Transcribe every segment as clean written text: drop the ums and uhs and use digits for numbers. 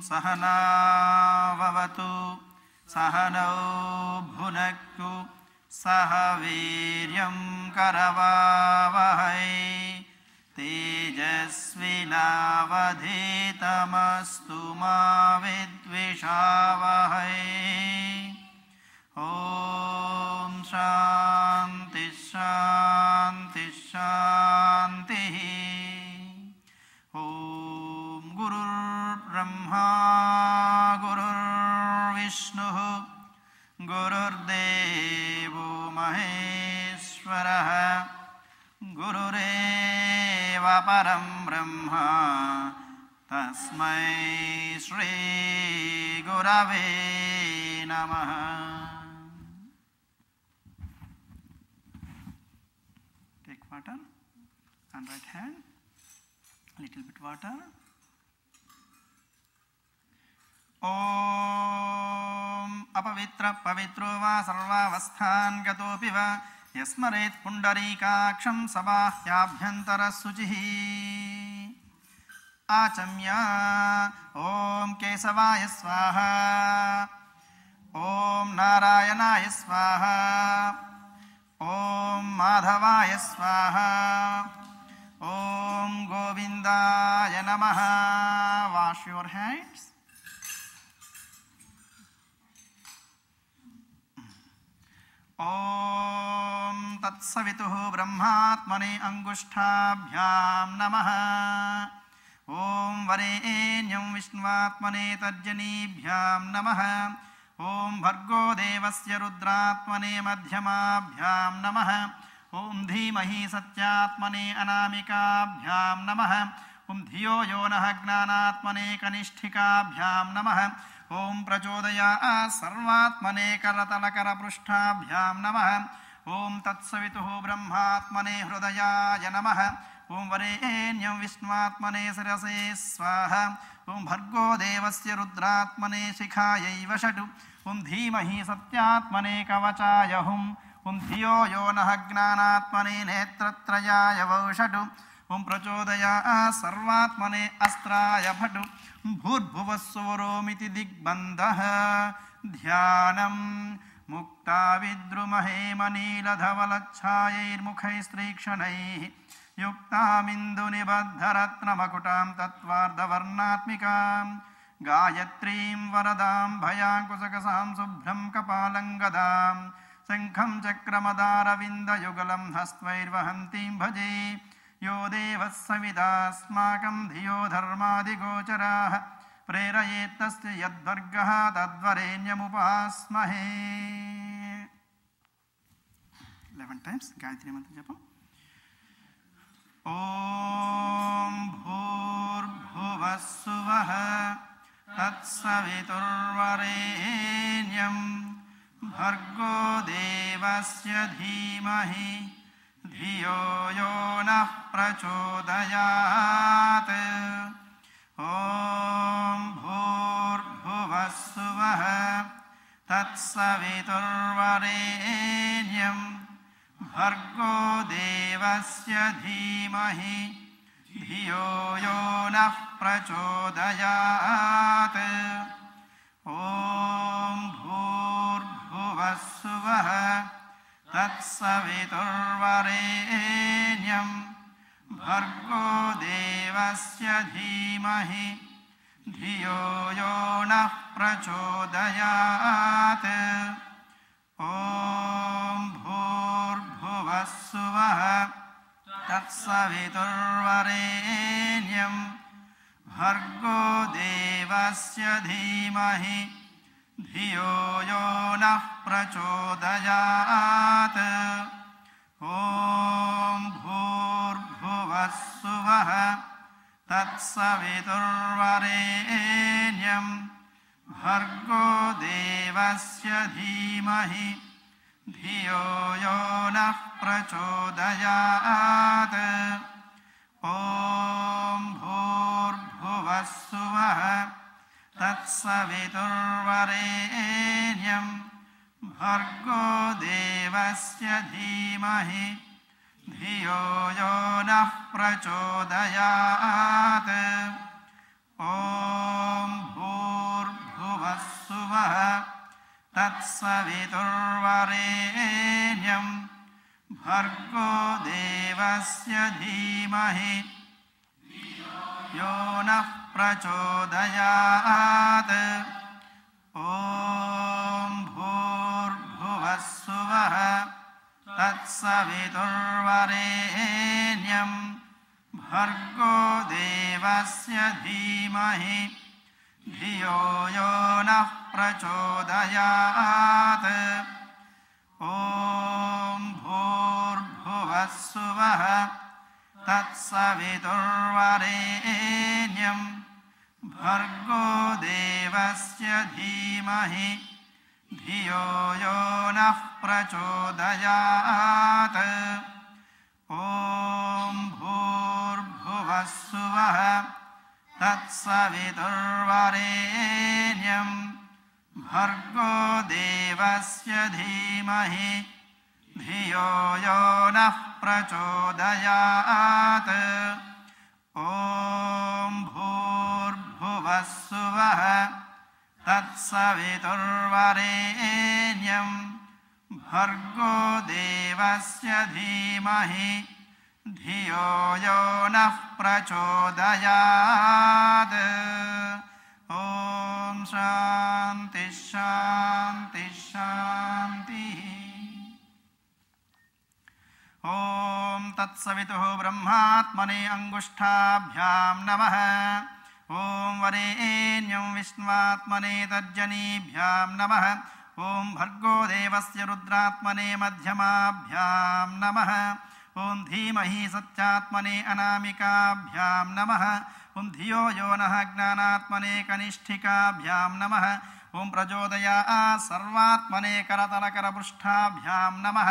सहनाववतु सहनौ भुनक्तु सह वीर्यं करवावहै तेजस्विनावधीतमस्तु मा विद्विषावहै। ॐ शान्ति शान्ति शान्तिः। ॐ गुरुर्ब्रह्मा गुरुर्विष्णुः गुरुर्देवो महेश्वरः गुरुरेव परं ब्रह्म तस्मै श्री गुरवे नमः। Take water on right hand, little bit water. ॐ अपवित्र पवित्रो वा सर्वावस्थान् गतोऽपि वा यस्मरेत् पुण्डरीकाक्षं सबाह्याभ्यन्तरशुचिः आचम्य ॐ केशवाय स्वाहा ॐ नारायणाय स्वाहा ॐ माधवाय स्वाहा ॐ गोविन्दाय नमः। Wash your hands. ॐ तत्सवितुः ब्रह्मात्मने अंगुष्ठाभ्यां नमः। ॐ वरेण्यं विष्णुवात्मने तर्जनीभ्यां नमः। ॐ भर्गो देवस्य रुद्रात्मने मध्यमाभ्यां नमः। ॐ धीमहि सत्यात्मने अनामिकाभ्यां नमः। ॐ धियो यो नः ज्ञानात्मने कनिष्ठिकाभ्यां नमः। ॐ प्रचोदयात् सर्वात्मने करतलकरपृष्ठाभ्यां नमः। ॐ तत्सवितुः ब्रह्मात्मने हृदयाय नमः। ॐ वरेण्यं विष्णुवात्मने शिरसे स्वाहा। ॐ भर्गो देवस्य रुद्रात्मने शिखायै वषटु। ॐ धीमहि सत्यात्मने कवचाय हुं। ॐ धियो यो नः ज्ञानात्मने नेत्रत्रयाय वषटु। ॐ प्रचोदयात् सर्वात्मने अस्त्राय भटु। भूर्भुवस्सुवरोमिति दिग्बन्धः ध्यानं मुक्ताविद्रुमहे मनीलधवलच्छायैर्मुखैस्त्रीक्षणैः युक्तामिन्दुनिबद्धरत्नमकुटां तत्त्वार्धवर्णात्मिकां गायत्रीं वरदां भयाङ्कुशकसां शुभ्रं कपालं गदां शङ्खं चक्रमदारविन्दयुगलं हस्त्वैर्वहन्तीं भजे। यो देवः सविदास्माकं धियो धर्मादिगोचराः प्रेरयेत्तस्य यद्वर्गः तद्वरेण्यमुपास्महे। 11 times गायत्री मंत्र जपम। ॐ भूर्भुवस्सुवः तत्सवितुर्वरेण्यं भर्गो देवस्य धीमहि धियो यो नः प्रचोदयात्। ॐ भूर्भुवस्सुवः तत्सवितुर्वरेण्यं भर्गो देवस्य धीमहि धियो यो नः प्रचोदयात्। ॐ भूर्भुवस्सुवः तत्सवितुर्वरेण्यं भर्गो देवस्य धीमहि धियो यो नः प्रचोदयात्। ॐ भूर्भुवस्सुवः तत्सवितुर्वरेण्यं भर्गो देवस्य धीमहि धियो यो नः प्रचोदयात्। ॐ भूर्भुवस्सुवः तत्सवितुर्वरेण्यं भर्गो देवस्य धीमहि धियो यो नः प्रचोदयात्। ॐ भूर्भुवस्सुवः तत्सवितुर्वरेण्यं भर्गो देवस्य धीमहि धियो यो नः प्रचोदयात्। ॐ भर्गोदेवस्य धीमहि तत्सवितुर्वरेण्यं भर्गोदेवस्य धीमहि यो नः प्रचोदयात् ॐ भूर्भुवस्सुवः तत्सवितुर्वरेण्यं भर्गोदेवस्य धीमहि धियो यो नः प्रचोदयात् ॐ भूर्भुवस्सुवः तत्सवितुर्वरेण्यं भर्गोदेवस्य धीमहि धियो यो नः प्रचोदयात् ॐ भूर्भुवस्सुवः तत्सवितुर्वरेण्यं भर्गोदेवस्य धीमहि धियो यो नः प्रचोदयात् ॐ भूर्भुवस्सुवः तत्सवितुर्वरेण्यं भर्गोदेवस्य धीमहि धियो यो नः प्रचोदयात् ॐ शान्ति शान्ति शान्तिः ॐ तत्सवितुः ब्रह्मात्मने अंगुष्ठाभ्यां नमः ॐ वरेण्यं विष्णुवात्मने तर्जनीभ्यां नमः ॐ भर्गोदेवस्य रुद्रात्मने मध्यमाभ्यां नमः ॐ धीमहि सत्यात्मने अनामिकाभ्यां नमः ॐ धियो यो नः ज्ञानात्मने कनिष्ठिकाभ्यां नमः ॐ प्रचोदयात् सर्वात्मने करतलकरपृष्ठाभ्यां नमः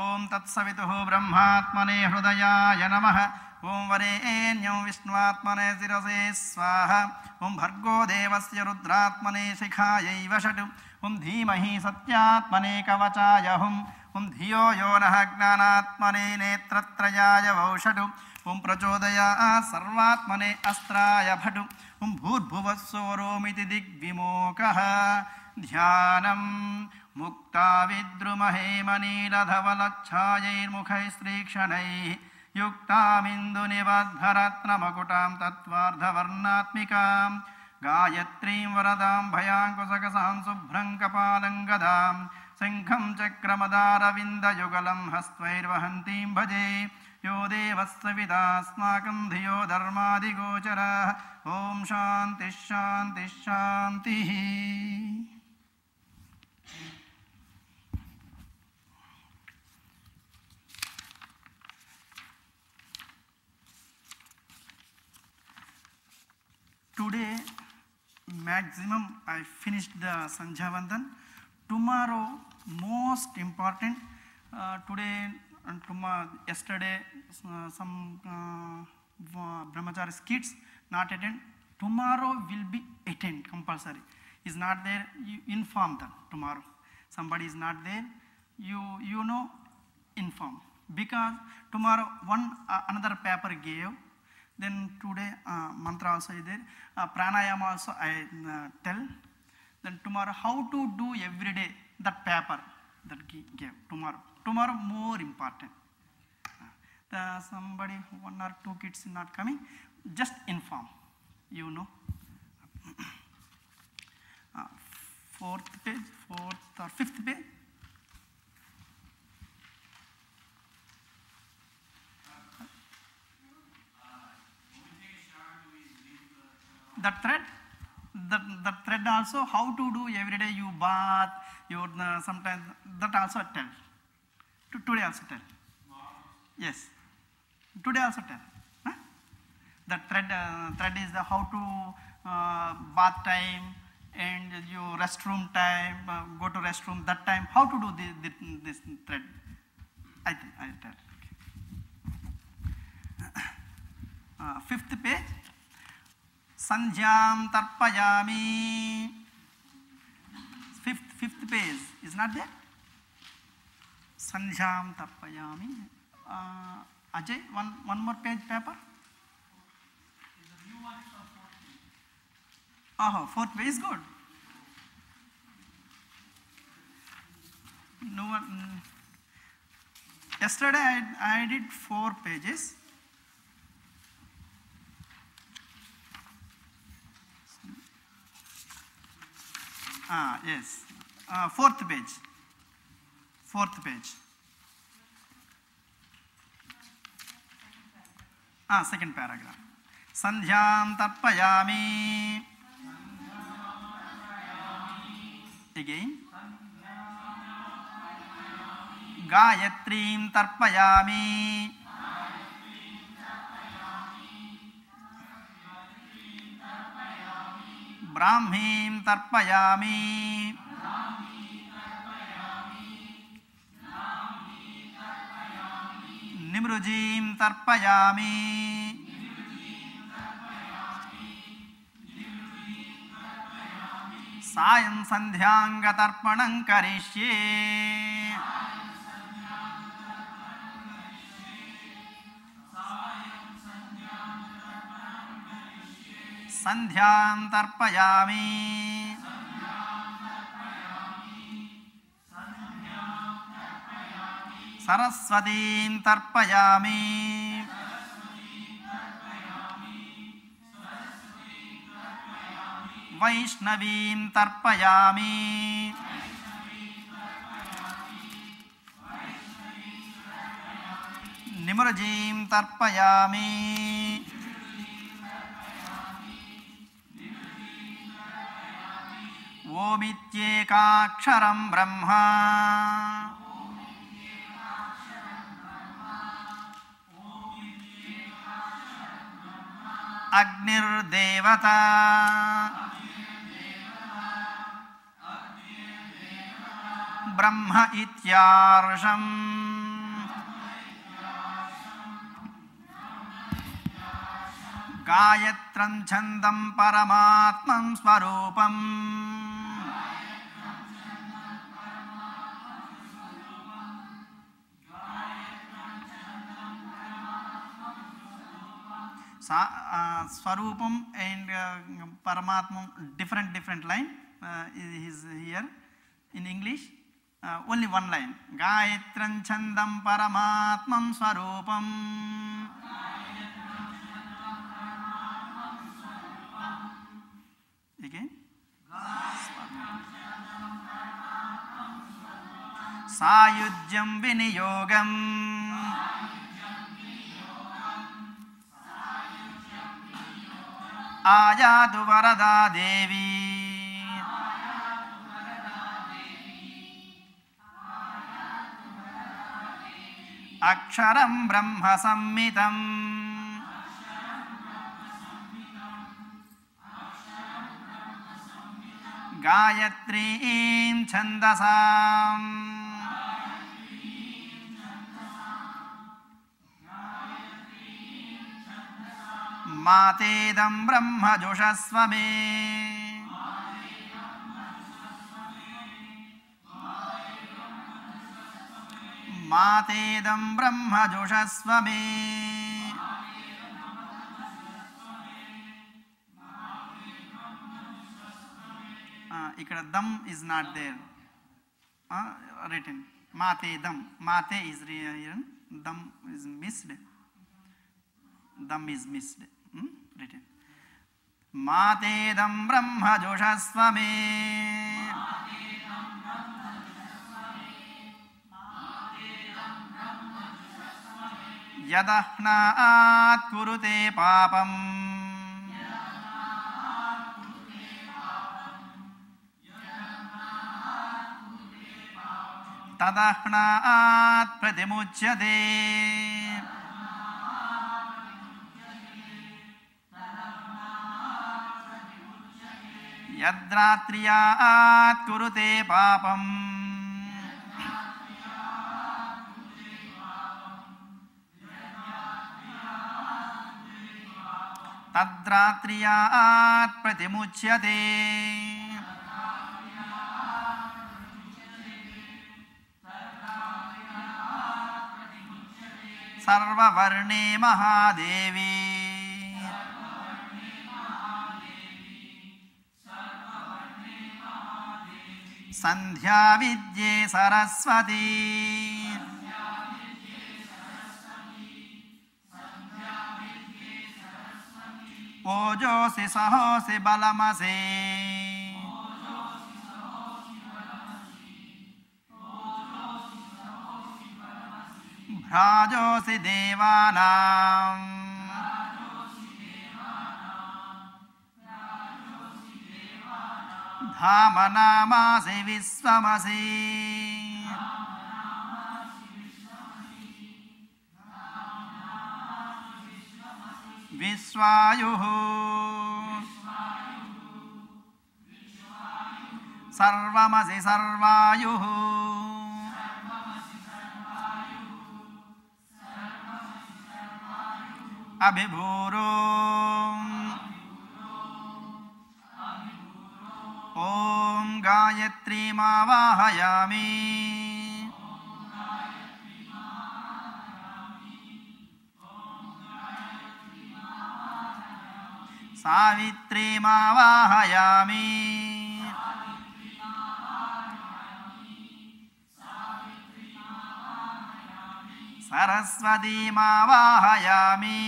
ॐ तत्सवितुः ब्रह्मात्मने हृदयाय नमः ॐ वरेण्यं विष्णुवात्मने शिरसे स्वाहा ॐ भर्गोदेवस्य रुद्रात्मने शिखायै वषट् ॐ धीमहि सत्यात्मने कवचाय हुम् ॐ धियो यो नः ज्ञानात्मने नेत्रत्रयाय वौषट् ॐ प्रचोदयात् सर्वात्मने अस्त्राय भट् ॐ भूर्भुवस्सोरोमिति दिग्विमोकः ध्यानं मुक्ताविद्रुमहे मनीलधवलच्छायैर्मुखैस्त्रीक्षणैः युक्तामिन्दुनिबद्धरत्नमकुटां तत्त्वार्धवर्णात्मिकां गायत्रीं वरदां भयाङ्कुशकसां शुभ्रं कपालं गदां शङ्खं चक्रमदारविन्दयुगलं हस्त्वैर्वहन्तीं भजे यो देवस्य विदास्माकं धियो धर्मादिगोचरः ॐ शान्तिः शान्तिः शान्तिः Today, maximum I finished the Sandhya Vandan. Tomorrow, most important. Today and tomorrow, yesterday, some brahmachari kids not attend. Tomorrow will be attend compulsory. Is not there, you inform them tomorrow. Somebody is not there, you know, inform. Because tomorrow another paper gave. Then today mantra also is there, pranayama also I tell. Then tomorrow how to do every day, that paper that gave tomorrow more important. Somebody, 1 or 2 kids not coming, just inform, you know. 4th page, 4th or 5th page. That thread also, how to do every day you bath, you sometimes, that also tell. Today also tell. Yes, today also tell. Huh? That thread is the how to bath time and your restroom time, go to restroom, that time, how to do this thread. I tell. Okay. 5th page. Sandhyam tarpayami. 5th page is not there. Sandhyam tarpayami. Ajay, one more page paper. Oh, 4th page is good. no one. Yesterday I did 4 pages. Yes, 4th page. 4th page. Second paragraph. Sandhyam tarpayami. Again. Gayatrim tarpayami. Brahmim tarpayami. Nimrujim tarpayami. Sayam sandhyanga tarpanam karishye. Sandhyam tarpayami. Saraswatim tarpayami. Vaishnavim tarpayami. Nimrujim tarpayami. Omityekaksharam brahma. Agnir devata. Brahma ityarsham. Gayatram chandam paramatmam swarupam. Swarupam and Paramatmam, different line is here in English. Only one line. Gayatram chandam paramatmam swarupam. Again. Sayujyam viniyogam. Ayatu Varada Devi. Aksharam Brahma Sammitam. Gayatrim Chandasam. Matedam Brahma Joshasvame. Matedam Brahma Joshasvame. Ikkada dam is not there. Written. Matedam. Mate is written. Dam is missed. Dam is missed. Written. Matedam Brahma Joshasvame. Yadahnaat kurute papam. Tadahnaat pratimuchyate. Yadratriyaat kurute papam. Tadratriyaat pratimuchyate. Sarva varne Mahadevi. ಸಂಧ್ಯಾ ವಿದ್ಯೆ ಸರಸ್ವತಿ ಓಜೋಸಿ ಸಹೋಸಿ ಬಲಮಸಿ ಭ್ರಾಜೋಸಿ ದೇವಾನಾಂ ಧಾಮನಾಮಾಸಿ ವಿಶ್ವಮಸಿ ವಿಶ್ವಾಯುಃ ಸರ್ವಮಸಿ ಸರ್ವಾಯುಃ ಅಭಿಭೂರೋ ಓಂ ಗಾಯತ್ರೀಮಾವಾಹಯಾಮಿ ಸಾವಿತ್ರೀಮಾವಾಹಯಾಮಿ ಸರಸ್ವತೀಮಾವಾಹಯಾಮಿ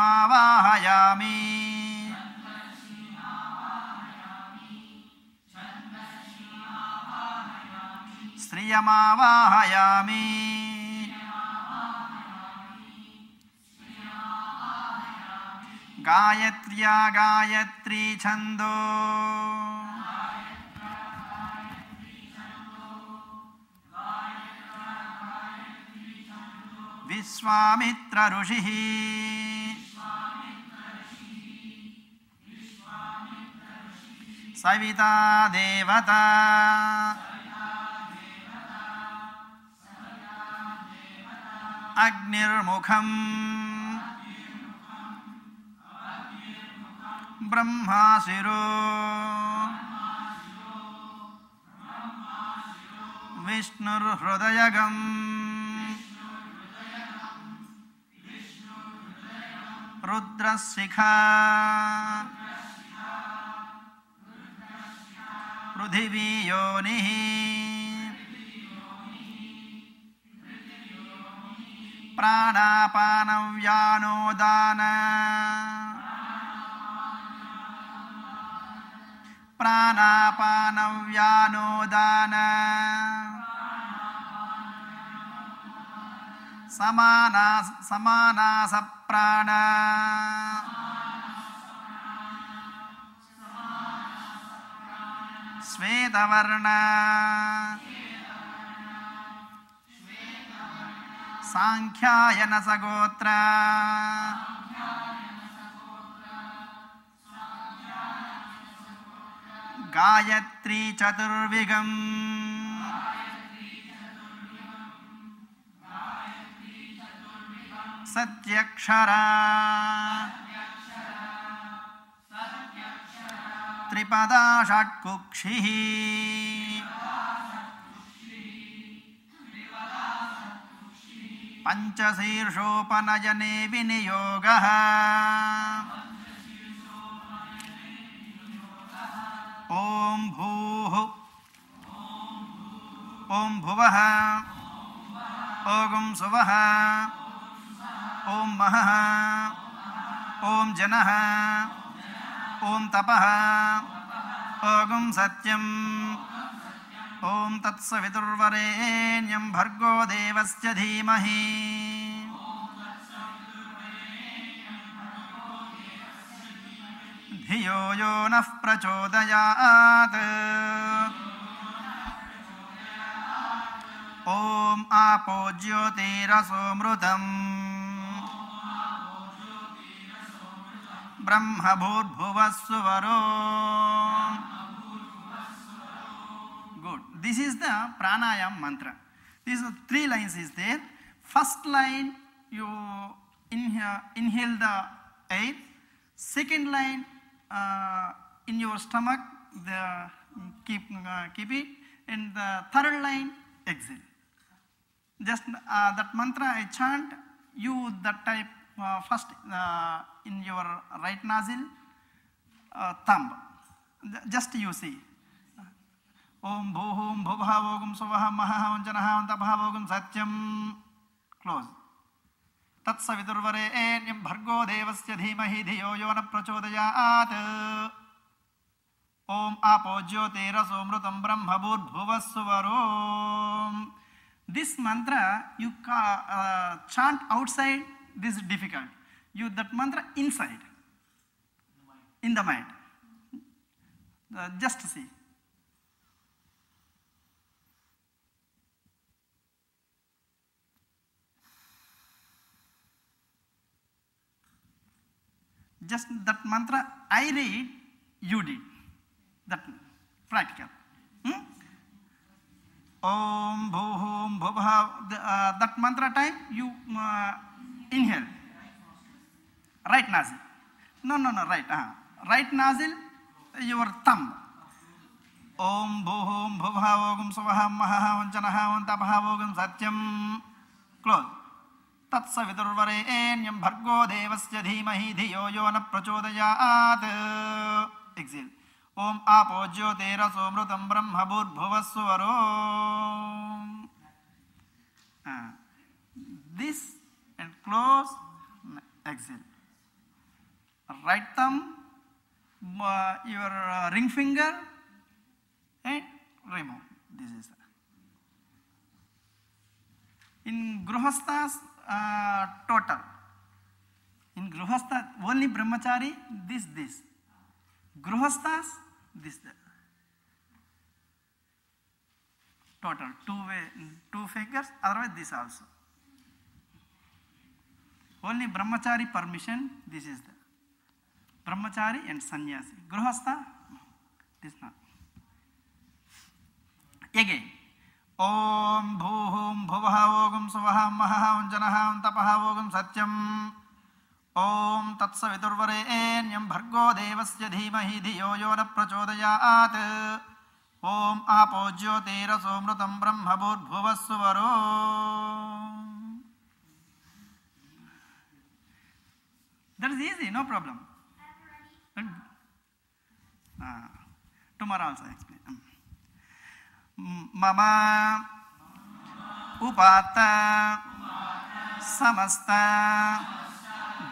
ಛಂದರ್ಷೀಮಾವಾಹಯಾಮಿ ಶ್ರಿಯಮಾವಾಹಯಾಮಿ ಗಾಯತ್ರ್ಯಾ ಗಾಯತ್ರಿ ಛಂದೋ ವಿಶ್ವಾಮಿತ್ರ ಋಷಿಃ ಸವಿತಾ ದೇವತಾ ಅಗ್ನಿರ್ಮುಖಂ ಬ್ರಹ್ಮಾ ಶಿರೋ ವಿಷ್ಣುರ್ಹೃದಯಗಂ ರುದ್ರಶಿಖಾ ಪೃಥಿವೀ ಯೋನಿಃ ಪ್ರಾಣಾಪಾನವ್ಯಾನೋದಾನ ಪ್ರಾಣಾಪಾನವ್ಯಾನೋದಾನ ಸಮಾನಾಸ ಪ್ರಾಣ ಶ್ವೇತವರ್ಣ ಸಾಂಖ್ಯಾಯನ ಸಗೋತ್ರ ಗಾಯತ್ರಿ ಚತುರ್ವಿಗಂ ಸತ್ಯಕ್ಷರ ತ್ರಿಪದಾ ಷಟ್ಕುಕ್ಷಿಃ ಪಂಚಶೀರ್ಷೋಪನಯನೆ ವಿನಿಯೋಗಃ ಓಂ ಭೂಃ ಓಂ ಭುವಃ ಓಂ ಸುವಃ ಓಂ ಮಹಃ ಓಂ ಜನಃ ಓಂ ತಪಃ ಓಂ ಸತ್ಯಂ ಓಂ ತತ್ಸವಿತುರ್ವರೇಣ್ಯಂ ಭರ್ಗೋ ದೇವಸ್ಯ ಧೀಮಹಿ ಧಿಯೋ ಯೋ ನಃ ಪ್ರಚೋದಯಾತ್ ಓಂ ಆಪೋ ಜ್ಯೋತಿರಸೋಮೃತಂ ಬ್ರಹ್ಮ ಭೂರ್ಭುವಃ ಸುವರೋ. Good. This is the pranayam mantra. These are 3 lines is there. First line you inhale the air. Second line in your stomach keep it. And the third line exhale. Just that mantra I chant, you that type first in your right nostril, thumb. Just you see. Om bhuhum bhuvhavogum suvaham mahaham janaham taphavogum satyam. Close. Tatsaviturvarenyam bhargo devasya dhimahi dhiyo yo na prachodayat. Om apo jyotirasomrutam brahma bhuvassuvarom. This mantra you chant outside. This is difficult. You that mantra inside, in the mind. Just see. Just that mantra I read, you did. That practical. Om bhuhum bhuvha. That mantra time you inhale. Right nostril. No, right. Right nostril, your thumb. Om bhuhum bhuvhavogum suvaham mahaham janaham taphavogum satyam. Close. Tatsaviturvarenyam bhargo devasya dhimahi dhiyo yo na prachodayat. Exhale. Om apo jyotirasomrutam brahma bhuvassuvarom. This and close. Exhale. Right thumb, your ring finger, and remove. This is in Grihasthas total. In Grihastha only brahmachari this. Grihasthas this. Total two fingers. Otherwise this also. Only brahmachari permission. This is the brahmachari and sannyasi. Grihastha this not. Again. Om bhuhum bhuvhavogum suvaham mahaham janaham taphavogum satyam. Om tatsaviturvarenyam bhargo devasya dhimahi dhiyo yo na prachodayat. Om apo jyotirasomrutam brahma bhuvassuvarom. That is easy, no problem. Tomorrow also explain. Mama upata samasta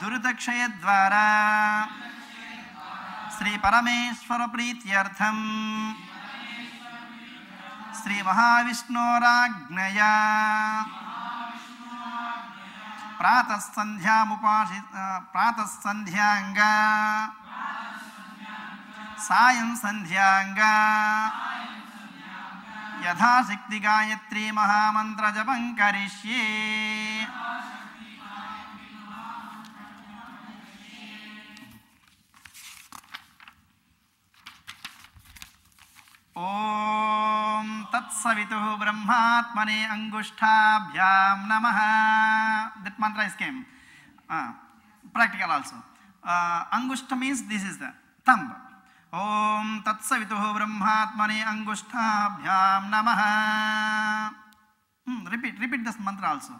duridakshayadvara Sri Parameshwara Prityartham Sri Mahavishnoragnaya Pratas Sandhyanga Sayam Sandhyanga Yadha Shakti Gayatri Mahamantra Japam Karishye. Om Tatsavituh Brahmatmane Angushtabhyam Namaha. That mantra is came. Practical also. Angushta means this is the thumb. Om Tatsavituh Brahmatmane Angushtabhyam Namaha. Repeat this mantra also.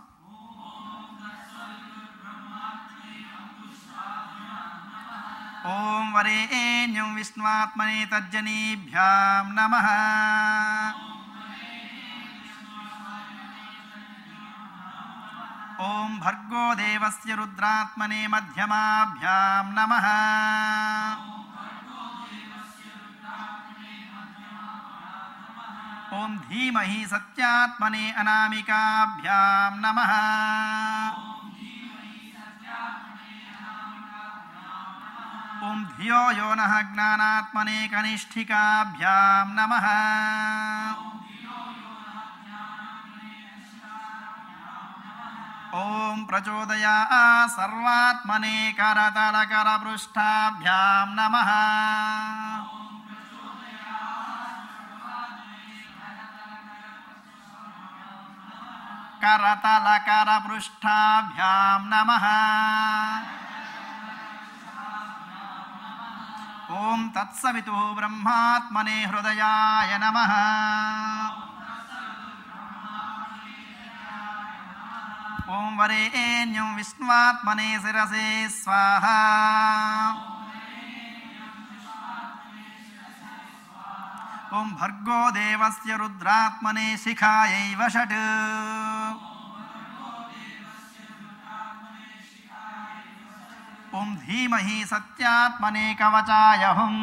Om Varenyam Vishnuatmane Tajjanibhyam Namaha. Om Bhargo Devasya Rudratmane Madhyamabhyam Namaha. Om Dhimahi Satyatmane Anamikabhyam Namaha. Om Dhiyo Yonah Gnanatmane Kanishthikabhyam Namaha. Om Prachodaya Sarvatmane Karatalakara Prushtabhyam Namaha. Karatalakara Prushtabhyam Namaha. Om Tatsavituh Brahmatmane Hrudayaya Namaha. ఓం వరేణ్యం విష్ణువాత్మనే శిరసే స్వాహా. ఓం భర్గో దేవస్య రుద్రాత్మనే శిఖాయై వషట్. ఓం ధీమహి సత్యాత్మనే కవచాయ హుం.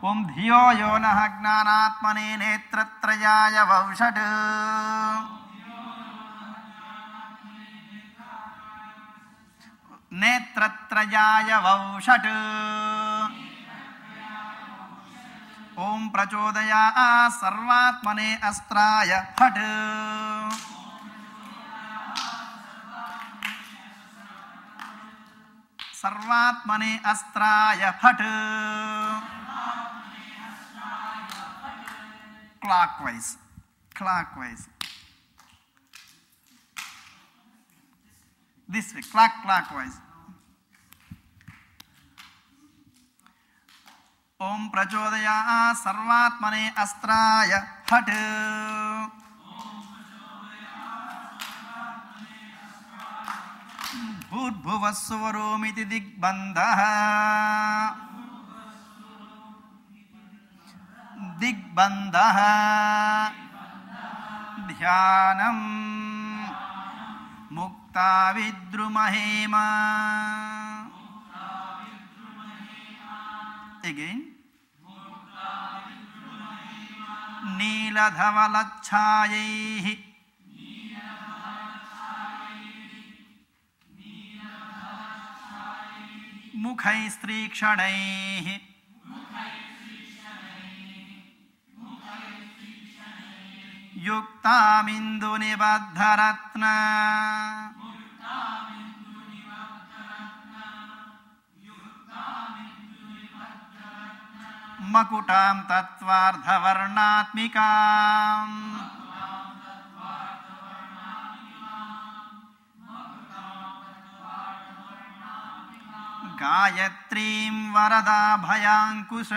ఓం ధియో యో నః జ్ఞానాత్మనే నేత్రత్రయాయ వౌషట్. నేత్రత్రయాయ వౌషట్. ఓం ప్రచోదయాత్ సర్వాత్మనే అస్త్రాయ ఫట్. సర్వాత్మనే అస్త్రాయ ఫట్. Clockwise, clockwise. This way, clockwise. Om prachodaya sarvatmane astraya hat. Bhuvasvaromiti digbandha. दिग्बन्धः ध्यानं मुक्ताविद्रुमहेम. Again. नीलधवलच्छायैः मुखैस्त्रीक्षणैः युक्तामिन्दुनिबद्धरत्न मकुटां तत्त्वार्धवर्णात्मिकाम् गायत्रीं वरदाभयाङ्कुश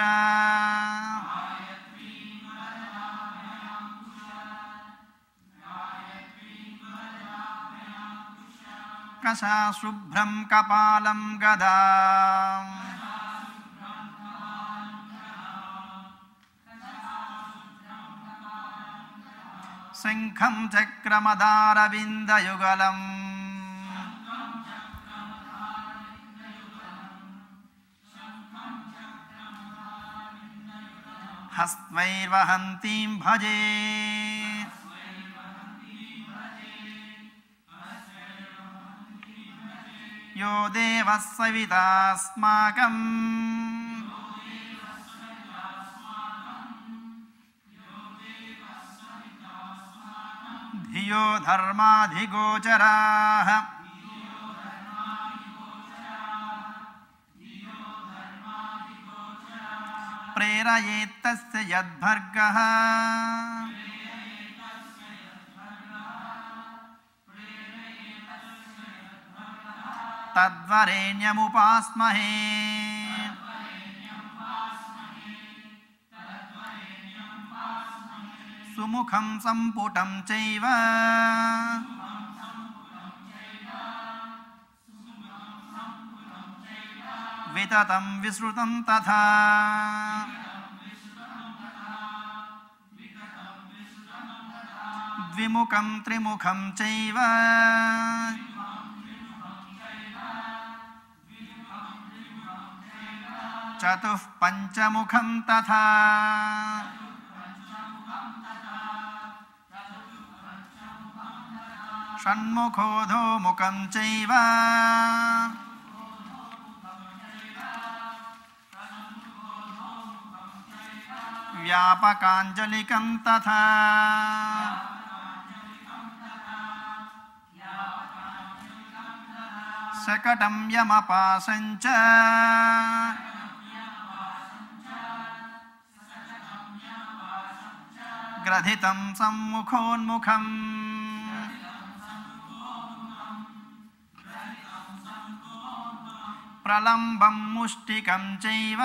कशाशुभ्रं कपालं गदाम् शङ्खं चक्रमदारविन्दयुगलम् हस्त्वैर्वहन्तीं भजे यो देवः सवितास्माकम् धियो धर्माधिगोचराः प्रेरयेत्तस्य यद्भर्गः तद्वरेण्यमुपास्महे सुमुखं सम्पुटं चैव विततं विसृतं तथा द्विमुखं त्रिमुखं चैव चतुः पञ्चमुखं तथा षण्मुखोऽधोमुखं चैव व्यापकाञ्जलिकं तथा शकटं यमपाशं च ग्रथितं सम्मुखोन्मुखम् प्रलम्बं मुष्टिकं चैव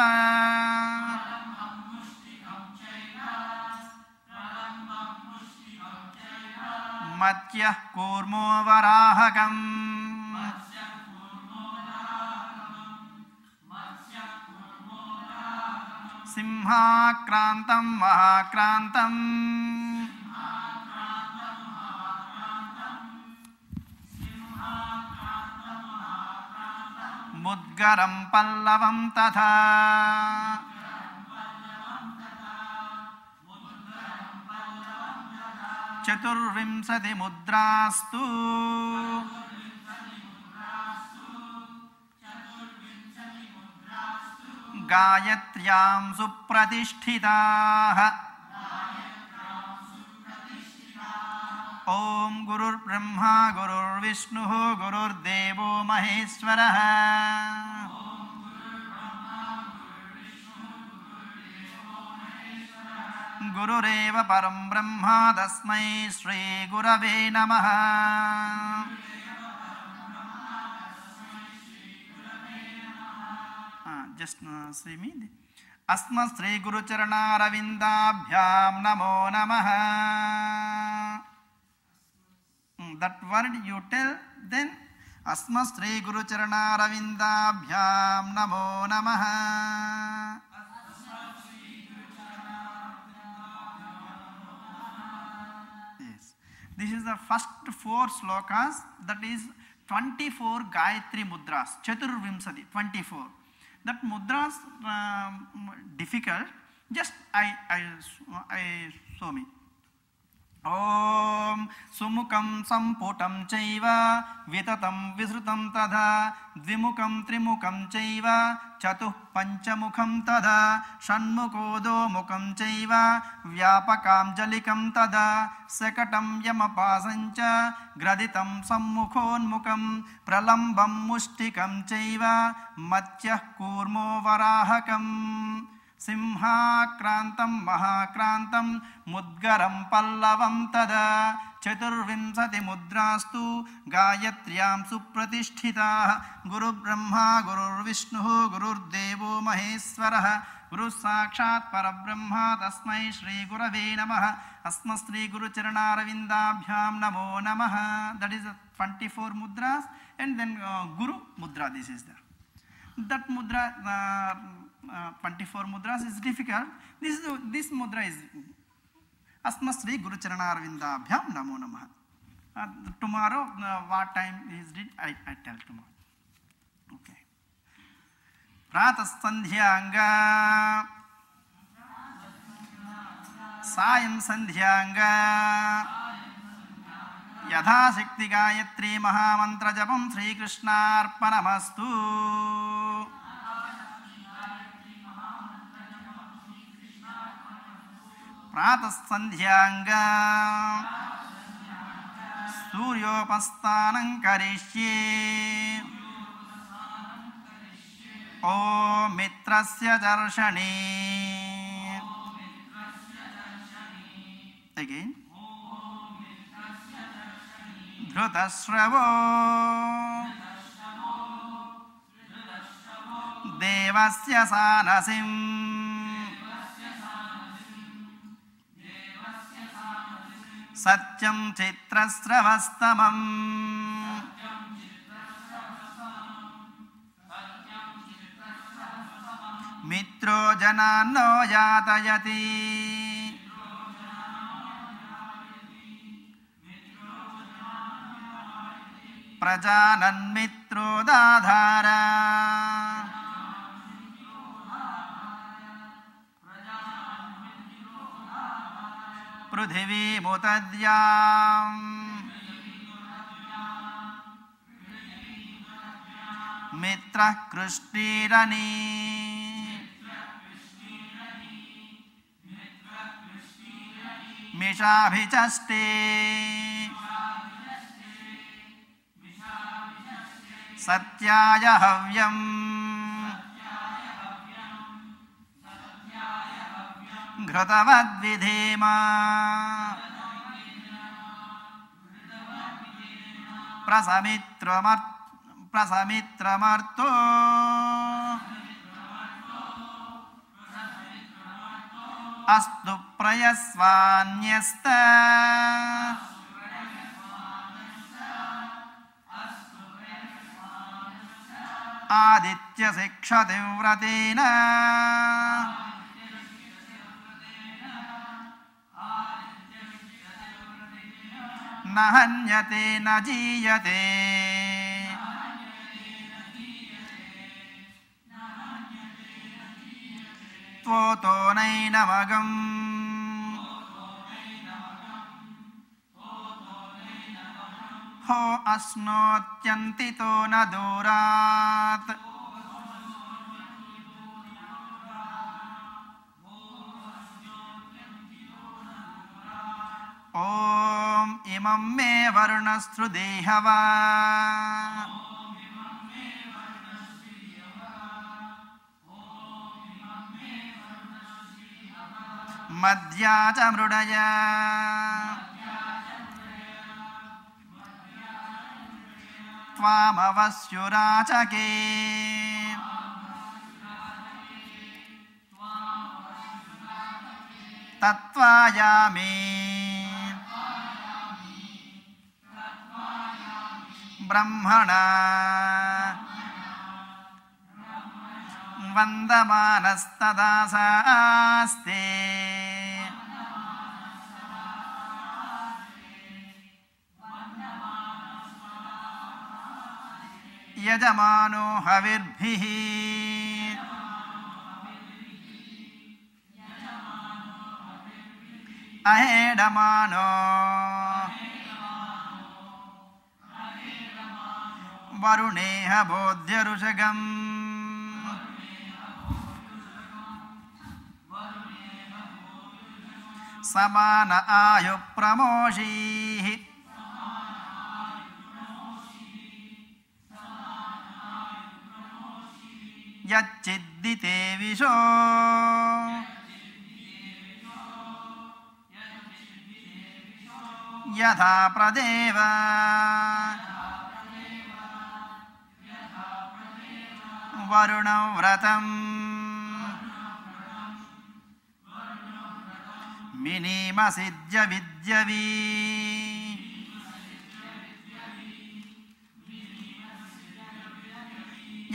మత్స్యః కూర్మో వరాహకం సింహాక్రాంతం మహాక్రాంతం ముద్గరం పల్లవం తథా చతుర్వింశతి ముద్రాస్తు గాయత్ర్యాం సుప్రతిష్ఠితాః. ఓం గురుర్బ్రహ్మా గురుర్విష్ణుః గురుర్దేవో మహేశ్వరః. గురురేవ పరం బ్రహ్మ తస్మై శ్రీ గురవే నమః. Just see me. Asma Sri Guru Charana Ravindabhyam Namo Namaha. That word you tell, then Asma Sri Guru Charana Ravindabhyam Namo Namaha. Yes. This is the first 4 slokas, that is 24 Gayatri Mudras, Chaturvimsati, 24. That mudras difficult, just I show me. Om Sumukam Samputam Chaiva Vitatam Visrutam Tadha Dvimukam Trimukam Chaiva Chatuh Panchamukham Tadha Shanmukodo Mukam Chaiva Vyapakam Jalikam Tadha Sekatam Yamapasancha Graditam Sammukhon Mukam Pralambam Mushtikam Chaiva Matsyah Kurmo Varahakam Simhakrantam Mahakrantam Mudgaram Pallavam Tada Chaturvinsati Mudrastu Gayatriyam Supratishthita Guru Brahma Guru Vishnu Guru Devo Maheswaraha Guru Sakshat Parabrahma Tasmai Shri Gurave Namaha Asma Sri Guru Charanaravindaabhyam Namo Namaha. That is 24 mudras, and then Guru Mudra, this is there. That mudra 24 mudras is difficult. This mudra is Asma Sri Guru Charanaravindaabhyam Namo Namaha. Tomorrow, what time is it? I tell tomorrow. Okay. Pratas Sandhyanga Sayam Sandhyanga Yadha Shakti Gayatri Mahamantra Japam Sri Krishna Arpanamastu. Pratas Sandhyanga Suryopastanam Karishye Om Mitrasya Darshani. Again. Dhrutashravo Devasya Sanasim Satyam Chitrasravastamam Mitro Janano Yatayati Prajanan Mitro Dadhara Prudhivi Mutadyam Mitra Krishtirani Mishabhichaste Satyaya Havyam Ghrutavad Vidhema Prasamitramarto Astu Prayasvanyasta आदित्यशिक्षते व्रतेन न हन्यते न जीयते त्वोतो नैनमगम् हो अश्नोत्यन्तितो न दूरात् ॐ इमं मे वरुणस्तु देहवा मद्या च मृडय त्वामवस्युराचके तत्त्वायामि ब्रह्मणा वन्दमानस्तदासास्ते यजमानो हविर्भिः अहेडमानो वरुणेह बोध्यरुषगम् समान आयु प्रमोषीः यच्चिद्दिते विशो यथा प्रदेव वरुणव्रतम् मिनीमसिद्य विद्यवी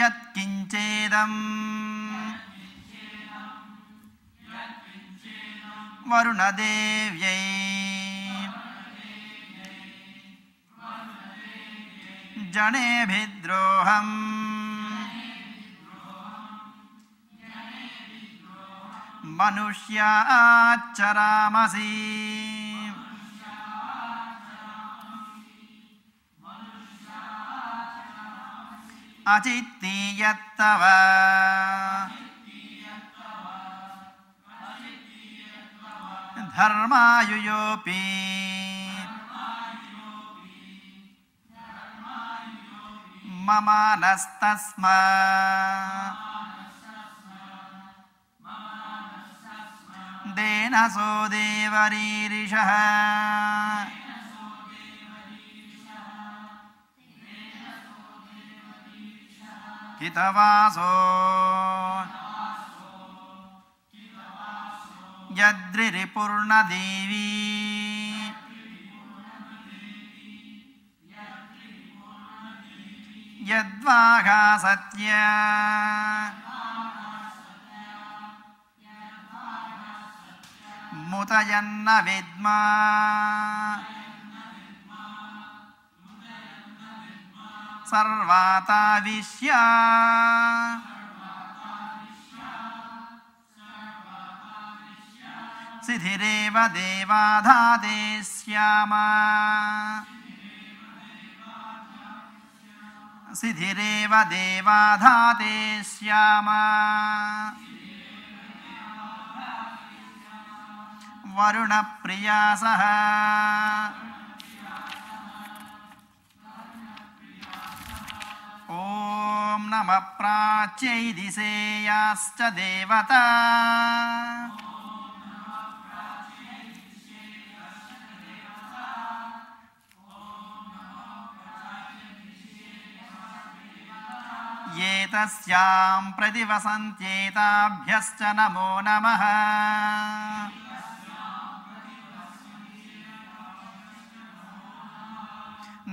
यत्किञ्चेदं वरुणदेव्यै जनेभिद्रोहम् मनुष्याच्चरामसि अचित्तीयत्तव धर्मायुयोऽपि मम नस्तस्मा देनसो देवरीरिषः हितवासो यद्रिरिपूर्णदेवी यद्वाघा सत्या मुतयन्न विद्मा सर्वाताविश्या सिधिरेव देवाधाते स्यामा सिधिरेव देवाधाते स्यामा वरुणप्रिया सह ॐ नमः प्राच्यै दिशेयाश्च देवता ये तस्यां प्रतिवसन्त्येताभ्यश्च नमो नमः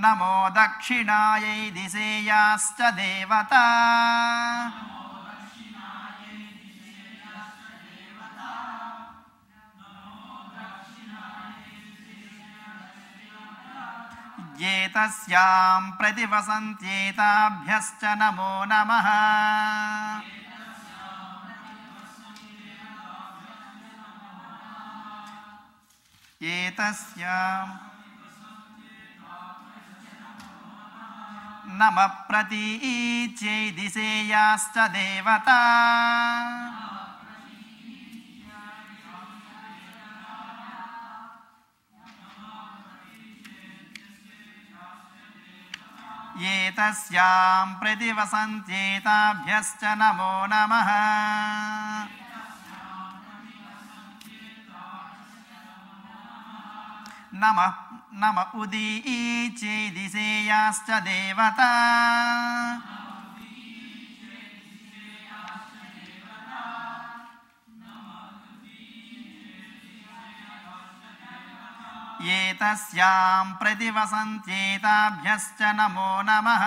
నమో దక్షిణాయై దిశేయాశ్చ దేవతా ఏతస్యాం ప్రతివసంత్యేతాభ్యశ్చ నమో నమః. ఏతస్యాం నమః ప్రతీచ్యై దిశేయాశ్చ దేవతా ఏతస్యాం ప్రతివసంత్యేతాభ్యశ్చ నమో నమః. నమ ఉదీచ్యై దిశేయాశ్చ దేవతా ఏతస్యాం ప్రతివసంత్యేతాభ్యశ్చ నమో నమః.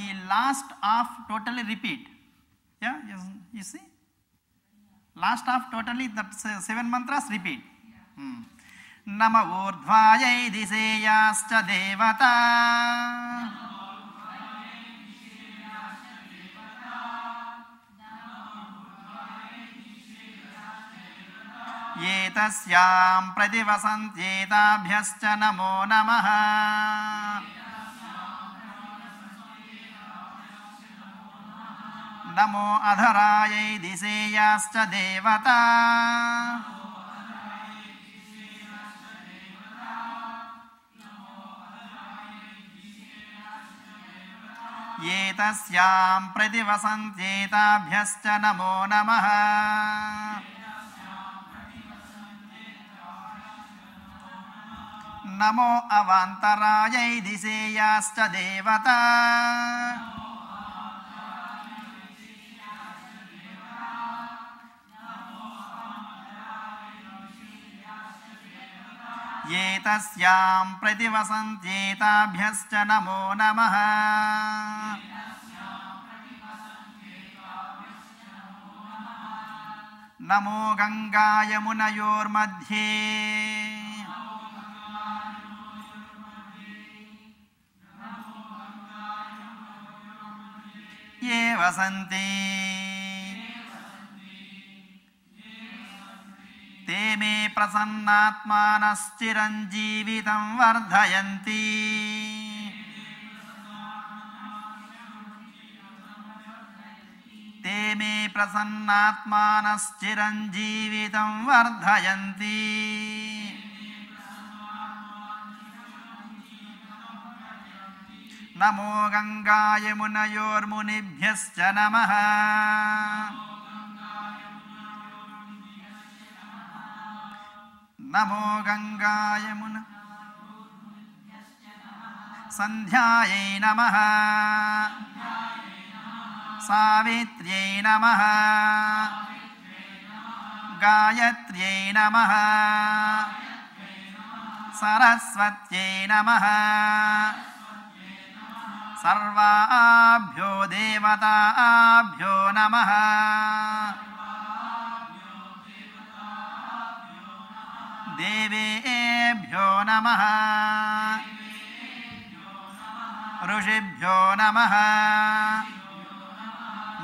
ఈ last of totally repeat. Yeah, you see? Last of totally that 7 mantras repeat. Nama urdhvayai diseyascha devata ఏతస్యాం ప్రతివసంత్యేతాభ్యశ్చ నమో నమః. నమో అధరాయై దిశేయాశ్చ దేవతా ఏతస్యాం ప్రతివసంత్యేతాభ్యశ్చ నమో నమః. నమో అవాంతరాయై దిశేయాశ్చ దేవతా ఏతస్యాం ప్రతివసంత్యేతాభ్యశ్చ నమో నమః. నమో గంగాయమునయోర్మధ్యే ఏ వసంతి తే మే ప్రసన్నాత్మానశ్చిరంజీవితం వర్ధయంతి. తే మే ప్రసన్నాత్మానశ్చిరంజీవితం వర్ధయంతి. నమో గంగాయమునయోర్మునిభ్యశ్చ నమః. నమో గంగాయమున సంధ్యాయై నమః. సావిత్ర్యై నమః. గాయత్ర్యై నమః. సరస్వత్యై నమః. సర్వాభ్యో దేవతాభ్యో నమః. దేవేభ్యో నమః. ఋషిభ్యో నమః.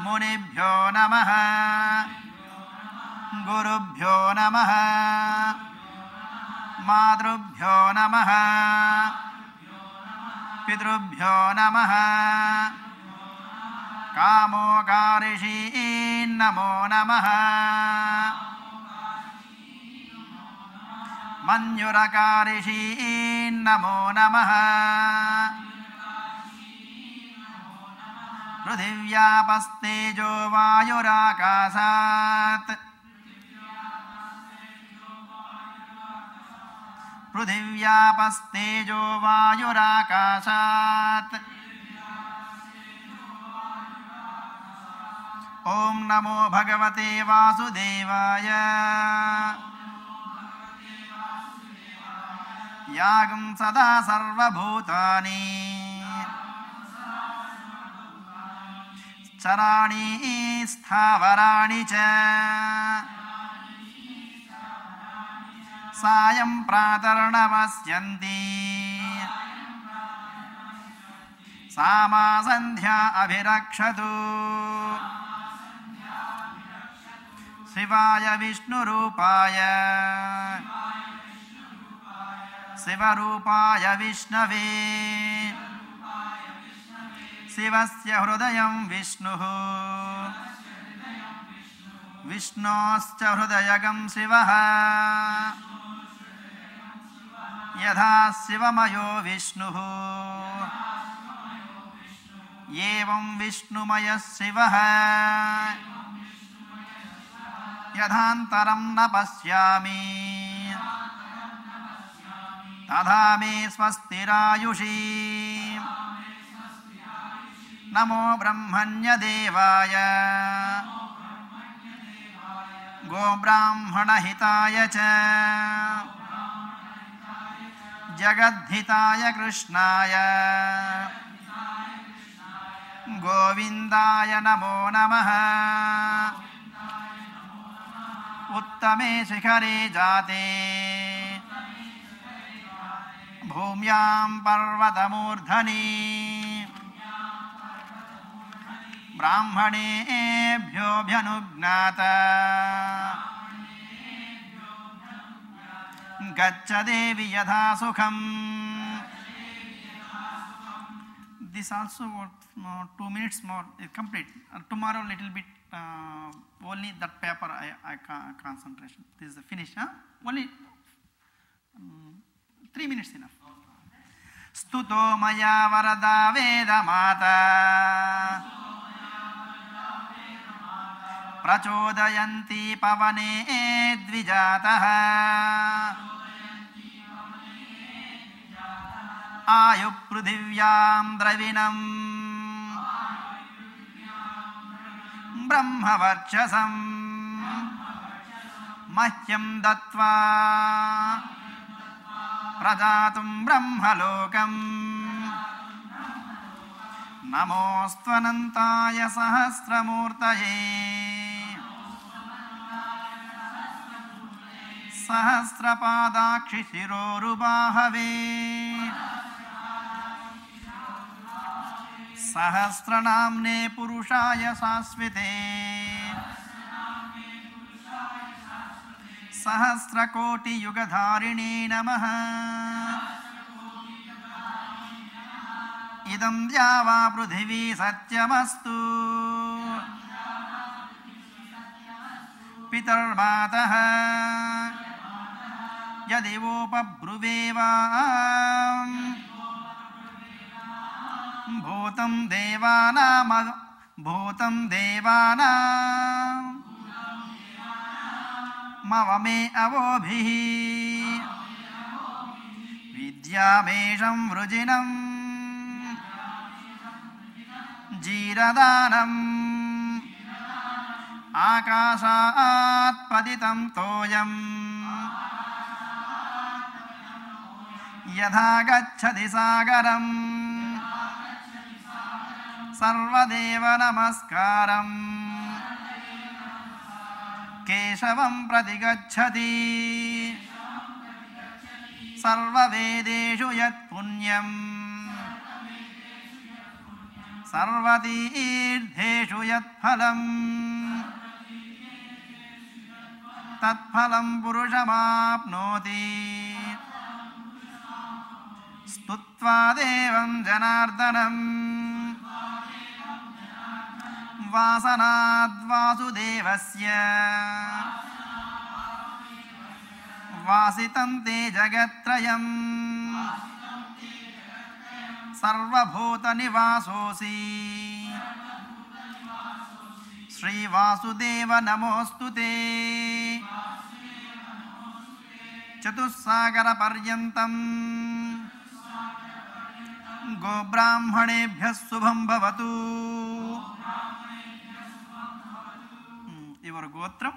మునిభ్యో నమః. గురుభ్యో నమః. మాతృభ్యో నమః. పితృభ్యో నమః. కామోకారిషీన్ నమో నమః. మన్యురకారిషీన్ నమో నమః. పృథివ్యాపస్తేజో వాయురాకాశాత్. పృథివ్యాపస్తేజో వాయురాకాశాత్. ॐ नमो भगवते वासुदेवाय यागं सदा सर्वभूतानि चराणि स्थावराणि च सायं प्रातर्नमस्यन्ति सा मा सन्ध्या अभिरक्षतु शिवाय विष्णुरूपाय शिवरूपाय विष्णवे शिवस्य हृदयं विष्णुः विष्णोश्च हृदयगं शिवः यथा शिवमयो विष्णुः एवं विष्णुमयः शिवः यथान्तरं न पश्यामि तथा मे स्वस्तिरायुषी नमो ब्रह्मण्यदेवाय गोब्राह्मणहिताय च जगद्धिताय कृष्णाय गोविन्दाय नमो नमः उत्तमे शिखरे जाते भूम्यां पर्वतमूर्धनि ब्राह्मणेभ्योऽभ्यनुज्ञात गच्छ देवी यथा सुखम्. This also 2 minutes more complete. Tomorrow little bit only that paper I concentration. This is the finish. Only 3 minutes enough. स्तुतो मया वरदा वेदमाता प्रचोदयन्ती पवने द्विजातः आयुपृथिव्यां द्रविणम् ब्रह्मवर्चसं मह्यं दत्त्वा प्रजातुं ब्रह्मलोकम् नमोऽस्त्वनन्ताय सहस्रमूर्तये सहस्रपादाक्षि शिरोरुबाहवे सहस्रनाम्ने पुरुषाय शाश्वते सहस्रकोटियुगधारिणे नमः. इदं द्यावा पृथिवी सत्यमस्तु पितर्मातः यदि वोपब्रुवेवा भूतं देवानां मवमे अवोभिः विद्यामेषं वृजिनम् जीरदानम् आकाशात् पतितं तोयम् यथा गच्छति सागरम् सर्वदेव नमस्कारम् केशवं प्रति गच्छति सर्ववेदेषु यत्पुण्यम् सर्वतीर्थेषु यत्फलम् तत्फलं पुरुषमाप्नोति. स्तुत्वा देवं जनार्दनम् वासनाद्वासुदेवस्य वासितं ते जगत्त्रयम् सर्वभूतनिवासोऽसि श्रीवासुदेव नमोऽस्तुते. चतुस्सागरपर्यन्तं गोब्राह्मणेभ्यः शुभं भवतु. your Gotra.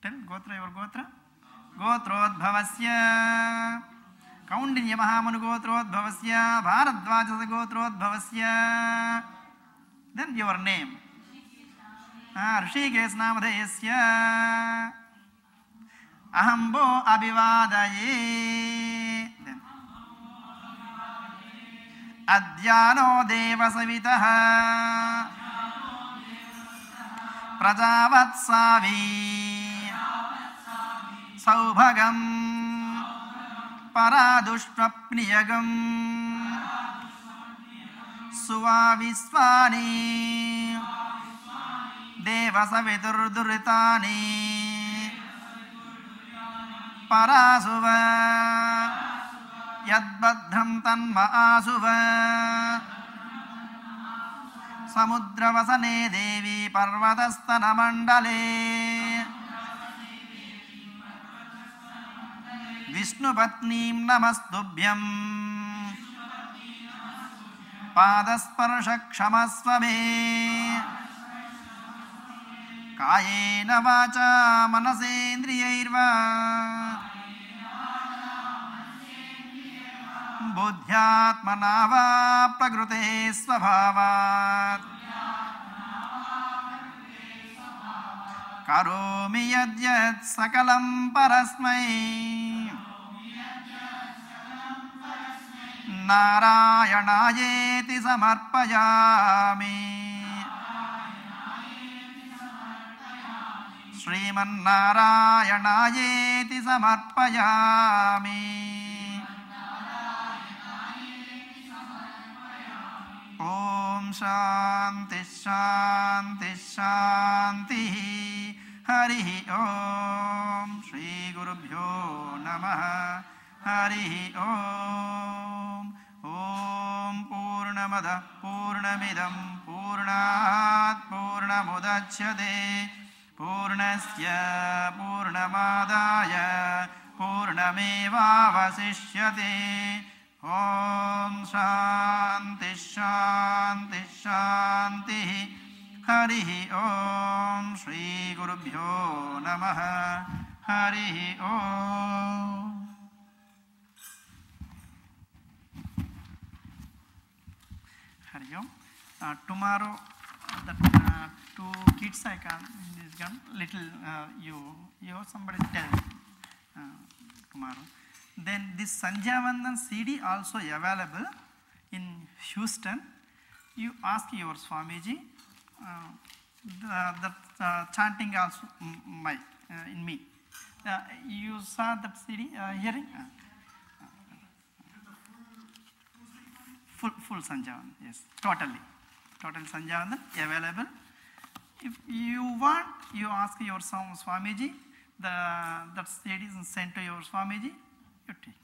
Tell Gotra, your Gotra. Gotrodbhavasya. Kaundinya Mahamanu Gotrodbhavasya. Bharadvajasa Gotrodbhavasya. Then your name. Rishikesh Namadesya. Ahambo Abhivadaye. Then Adyano Devasavitaha. Prajavatsavi. Saubhagam Paradushprapniyagam Suvavisvani Devasavidurdurritani Parasuva Yadbadham Tanma Asuva Samudravasane Devi Parvatastana Mandale Vishnu Patnim Namastubhyam Padasparsha Kshamasvame Kayena Vacha Manasendriyairva Buddhyatmana va Prakrute Svabhavat Karomi Yadyat Sakalam Parasmai Narayanaayeti samarpayami Sriman Narayanaayeti samarpayami Om Shanti Shanti Shanti Harihi Om Shri Gurubhyo Namaha Harihi Om Om Purnamada Purnamidam Purnat Purnamudachyate Purnasya Purnamadaya Purnameva Vasishyate Om Shanti Shanti Shanti Harihi Om Shri Gurubhyo Namaha Harihi Om. Tomorrow, the two kids I can little you somebody tell tomorrow. Then this Sanjyavandan CD also available in Houston. You ask your Swamiji. The chanting also in me. You saw that CD hearing. Full Sanjyavandan, yes, total Sanjyavandan available. If you want, you ask your Swamiji, that CD is sent to your Swamiji, you take.